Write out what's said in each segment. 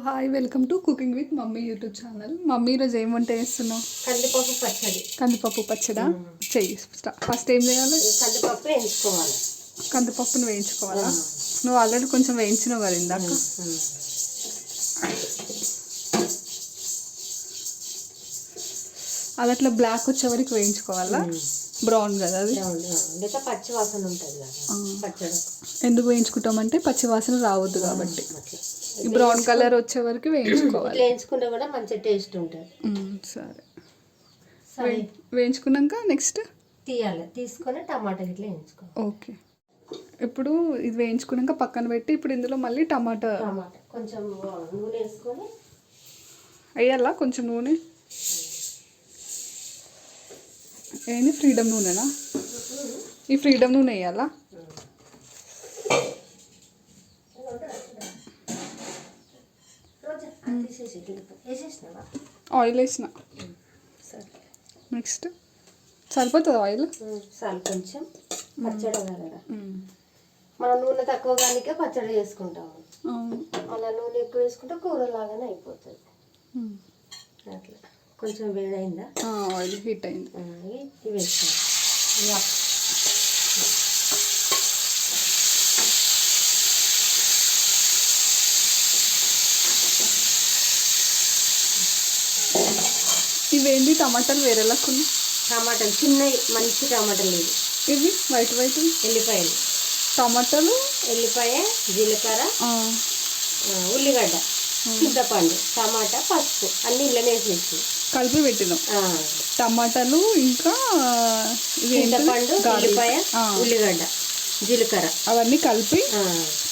Hi welcome to cooking with mummy YouTube channel. Mummy ఈరోజు ఏం వంట చేస్తున్నావు? కందిపప్పు పచ్చడి. కందిపప్పు పచ్చడా? చెయ్యి. ఫస్ట్ ఏం చేయాలి? కందిపప్పు వేయించుకోవాలి. కందిపప్పును వేయించుకోవాలా? నువ్వు ఆల్రెడీ కొంచెం వేయించినావు కదా ఇందాక. అది అట్లా బ్లాక్ వచ్చే వరకు వేయించుకోవాలా? బ్రౌన్ కదా అది? లేక పచ్చి వాసన ఉంటుంది కదా పచ్చడి. ఎందుకు వేయించుకుంటామంటే పచ్చి వాసన రావద్దు కాబట్టి. ఈ బ్రౌన్ కలర్ వచ్చే వరకు వేయించుకోవాలి. వేయించుకుంటే కూడా మంచి టేస్ట్ ఉంటుంది. సరే, వేయించుకున్నాక నెక్స్ట్ తీయాలి. తీసుకొని టమాటా ఇట్లా వేయించుకోవాలి. ఓకే, ఇప్పుడు ఇది వేయించుకున్నాక పక్కన పెట్టి ఇప్పుడు ఇందులో మళ్ళీ టమాటా కొంచెం నూనె వేసుకొని వేయాలా? కొంచెం నూనె ఏంది? ఫ్రీడమ్ నూనెనా? ఈ ఫ్రీడమ్ నూనె వేయాలా? ఆయిల్ వేసిన. నెక్స్ట్ సరిపోతుంది ఆయిల్? చాలు. కొంచెం పచ్చడి కదా, మనం నూనె తక్కువ కానీ పచ్చడి చేసుకుంటాము. అలా నూనె ఎక్కువ వేసుకుంటే కూర లాగానే అయిపోతుంది. అట్లా కొంచెం వేడైందా? ఆయిల్ హీట్ అయింది. ఇవి వేసుకోవాలి. ఇవేంటి టమాటాలు వేరేలా కొన్ని? టమాటాలు చిన్నవి, మంచి టమాటాలు. ఇవి వైట్ వైట్ ఎల్లిపాయలు. టమాటాలు, ఎల్లిపాయ, జీలకర్ర, ఉల్లిగడ్డ, చింతపండు, టమాటా, పసుపు అన్నీ ఇళ్ళనే వేసేసి కలిపి పెట్టినాం. టమాటాలు ఇంకా చింతపండు, ఉల్లిపాయ, ఉల్లిగడ్డ, జీలకర్ర అవన్నీ కలిపి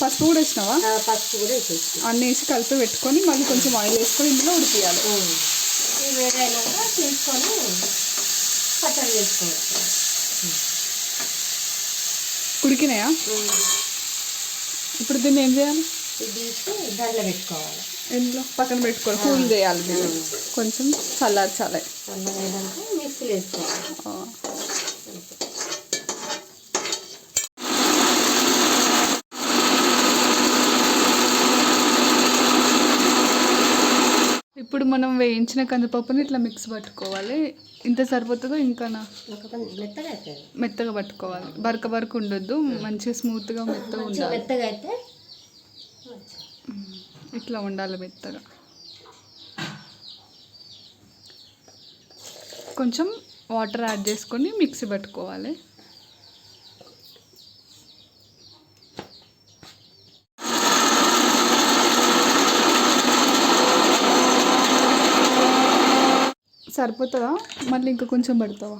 పసుపు కూడా వేసినావా? పసుపు కూడా వేసేసి అన్నీ వేసి కలిపి పెట్టుకొని మళ్ళీ కొంచెం ఆయిల్ వేసుకొని ఇందులో ఉడికియాలి. ఇవి వేడైనాక తీసుకొని పచ్చడి వేసుకోవాలి. ఉడికినాయా? ఇప్పుడు దీన్ని ఏం చేయాలి? ఇది తీసి దాంట్లో పెట్టుకోవాలి. ఇందులో పక్కన పెట్టుకోవాలి. కూల్ చేయాలి దీన్ని, కొంచెం చల్లార్చాలి. చల్లగా మిక్సీలో వేసుకోవాలి. ఇప్పుడు మనం వేయించిన కందిపప్పుని ఇట్లా మిక్స్ పట్టుకోవాలి. ఇంత సరిపోతుందో ఇంకానా? మెత్తగా పట్టుకోవాలి. బరక ఉండొద్దు, మంచిగా స్మూత్గా మెత్తగా ఉండాలి. మెత్తగా అయితే ఇట్లా ఉండాలి మెత్తగా. కొంచెం వాటర్ యాడ్ చేసుకొని మిక్సీ పట్టుకోవాలి. సరిపోతుందా? మళ్ళీ ఇంకా కొంచెం పడతావా?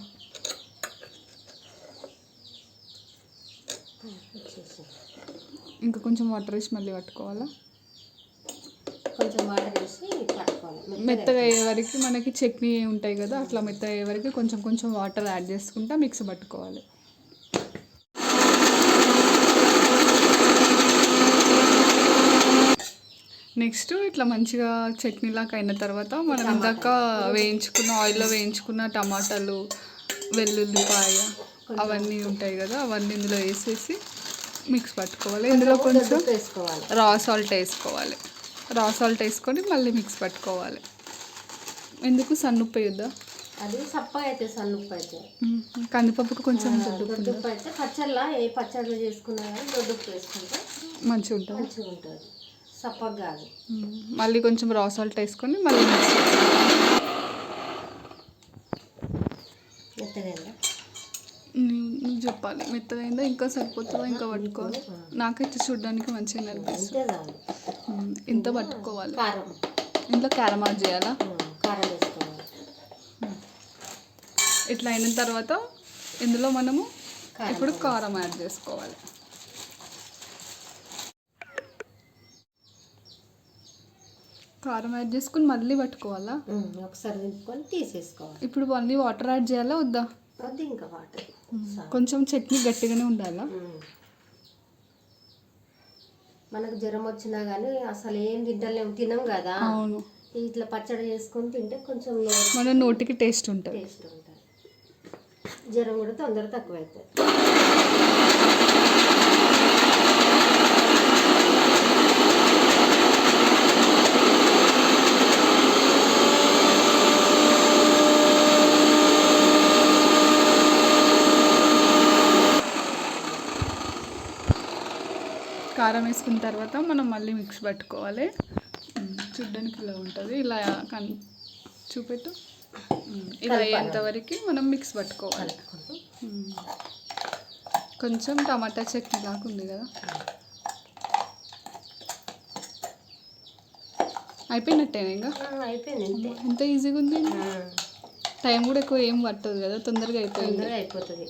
ఇంకా కొంచెం వాటర్ వేసి మళ్ళీ పట్టుకోవాలా? కొంచెం వాటర్ వేసి పట్టుకోవాలి. మెత్తగా అయ్యే వరకు మనకి చట్నీ ఉంటాయి కదా, అట్లా మెత్తగా అయ్యే వరకు కొంచెం కొంచెం వాటర్ యాడ్ చేసుకుంటా మిక్స్ పట్టుకోవాలి. నెక్స్ట్ ఇట్లా మంచిగా చట్నీలాగా అయిన తర్వాత మనం ఇందాక వేయించుకున్న ఆయిల్లో వేయించుకున్న టమాటాలు, వెల్లుల్లిపాయ అవన్నీ ఉంటాయి కదా, అవన్నీ ఇందులో వేసేసి మిక్స్ పట్టుకోవాలి. ఇందులో కొంచెం రా సాల్ట్ వేసుకోవాలి. రా సాల్ట్ వేసుకొని మళ్ళీ మిక్స్ పట్టుకోవాలి. ఎందుకు? సన్నుప్పు వేయొద్దా? అది సప్పగా అయితే సన్నుప్పు అయితే. కందిపప్పుకు కొంచెం దొడ్డుప్పు అయితే పచ్చళ్ళ ఏ పచ్చళ్ళు చేసుకున్నా కానీ దొడ్డుప్పు వేసుకుంటే మంచిగా ఉంటుంది. సప్పగా కాదు. మళ్ళీ కొంచెం రా సాల్ట్ వేసుకొని మళ్ళీ మెత్తగా నువ్వు చెప్పాలి. మెత్తగా అయిందా? ఇంకా సరిపోతుందా? ఇంకా పట్టుకోవాలి. నాకైతే చూడడానికి మంచిగా అనిపిస్తుంది. ఇంత పట్టుకోవాలి. ఇంట్లో కారం యాడ్ చేయాలా? కారం వేసుకోవాలి. ఇట్లా అయిన తర్వాత ఇందులో మనము ఇప్పుడు కారం యాడ్ చేసుకోవాలి. కారం యాడ్ చేసుకుని మళ్ళీ పట్టుకోవాలా? ఒకసారి నింపుకొని తీసేసుకోవాలి. ఇప్పుడు మళ్ళీ వాటర్ యాడ్ చేయాలా వద్దా? వద్దు, ఇంకా వాటర్. కొంచెం చట్నీ గట్టిగానే ఉండాలా? మనకు జ్వరం వచ్చినా కానీ అసలు ఏం తినం కదా. అవును, ఇట్లా పచ్చడి చేసుకొని తింటే కొంచెం మన నోటికి టేస్ట్ ఉంటుంది. జ్వరం కూడా తొందరగా తక్కువ అవుతుంది. కారం వేసుకున్న తర్వాత మనం మళ్ళీ మిక్స్ పట్టుకోవాలి. చూడ్డానికి ఇలా ఉంటుంది. ఇలా చూపెట్టు. ఇలా అయ్యేంతవరకు మనం మిక్స్ పట్టుకోవాలి. కొంచెం టమాటా చట్నీ లాగా ఉంది కదా, అయిపోయినట్టేనా? ఇంకా అయిపోయింది. ఎంత ఈజీగా ఉంది. టైం కూడా ఎక్కువ ఏం పట్టదు కదా, తొందరగా అయిపోతుంది.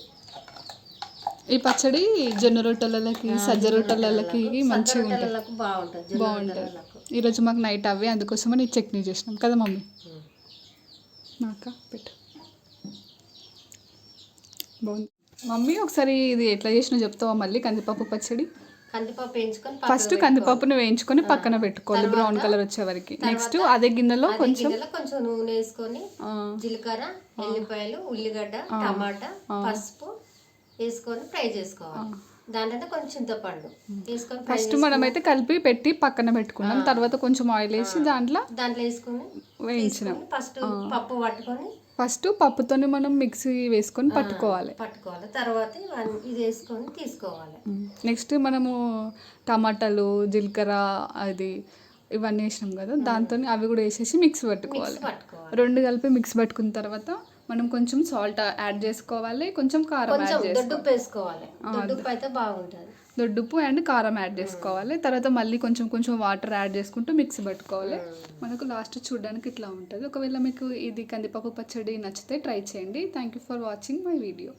ఈ పచ్చడి జొన్న రొట్టెలకి, సజ్జ రొట్టెలకి మంచిగా ఉంటుంది, బాగుంటుంది. ఈరోజు మాకు నైట్ అవే, అందుకోసమని ఈ చట్నీ చేసినాం కదా మమ్మీ. నాక పెట్టు. బాగుంది మమ్మీ. ఒకసారి ఇది ఎట్లా చేసినా చెప్తావా మళ్ళీ? కందిపప్పు పచ్చడి ఫస్ట్ కందిపప్పును వేయించుకొని పక్కన పెట్టుకోవాలి బ్రౌన్ కలర్ వచ్చే వరకు. నెక్స్ట్ అదే గిన్నెలో కొంచెం నూనె వేసుకొని జీలకర్ర, ఎల్లిపాయలు, ఉల్లిగడ్డ, టమాటా, పసుపు వేసుకొని ఫ్రై చేసుకోవాలి. దాంట్లో కొంచెం చింతపండు వేసుకొని ఫస్ట్ మనమైతే కలిపి పెట్టి పక్కన పెట్టుకున్నాం. తర్వాత కొంచెం ఆయిల్ వేసి దాంట్లో వేసుకొని వేయించినాం. ఫస్ట్ పప్పు పట్టుకొని ఫస్ట్ పప్పుతోని మనం మిక్సీ వేసుకొని పట్టుకోవాలి. తర్వాత ఇది వేసుకొని తీసుకోవాలి. నెక్స్ట్ మనము టమాటాలు, జీలకర్ర అది ఇవన్నీ వేసినాం కదా, దాంతో అవి కూడా వేసేసి మిక్స్ పట్టుకోవాలి. రెండు కలిపి మిక్స్ పట్టుకున్న తర్వాత మనం కొంచెం సాల్ట్ యాడ్ చేసుకోవాలి, కొంచెం కారం యాడ్ చేసుకోవాలి. దొడ్డుప్పు అండ్ కారం యాడ్ చేసుకోవాలి. తర్వాత మళ్ళీ కొంచెం కొంచెం వాటర్ యాడ్ చేసుకుంటూ మిక్స్ పట్టుకోవాలి. మనకు లాస్ట్ చూడడానికి ఇట్లా ఉంటుంది. ఒకవేళ మీకు ఇది కందిపప్పు పచ్చడి నచ్చితే ట్రై చేయండి. Thank you for watching my video.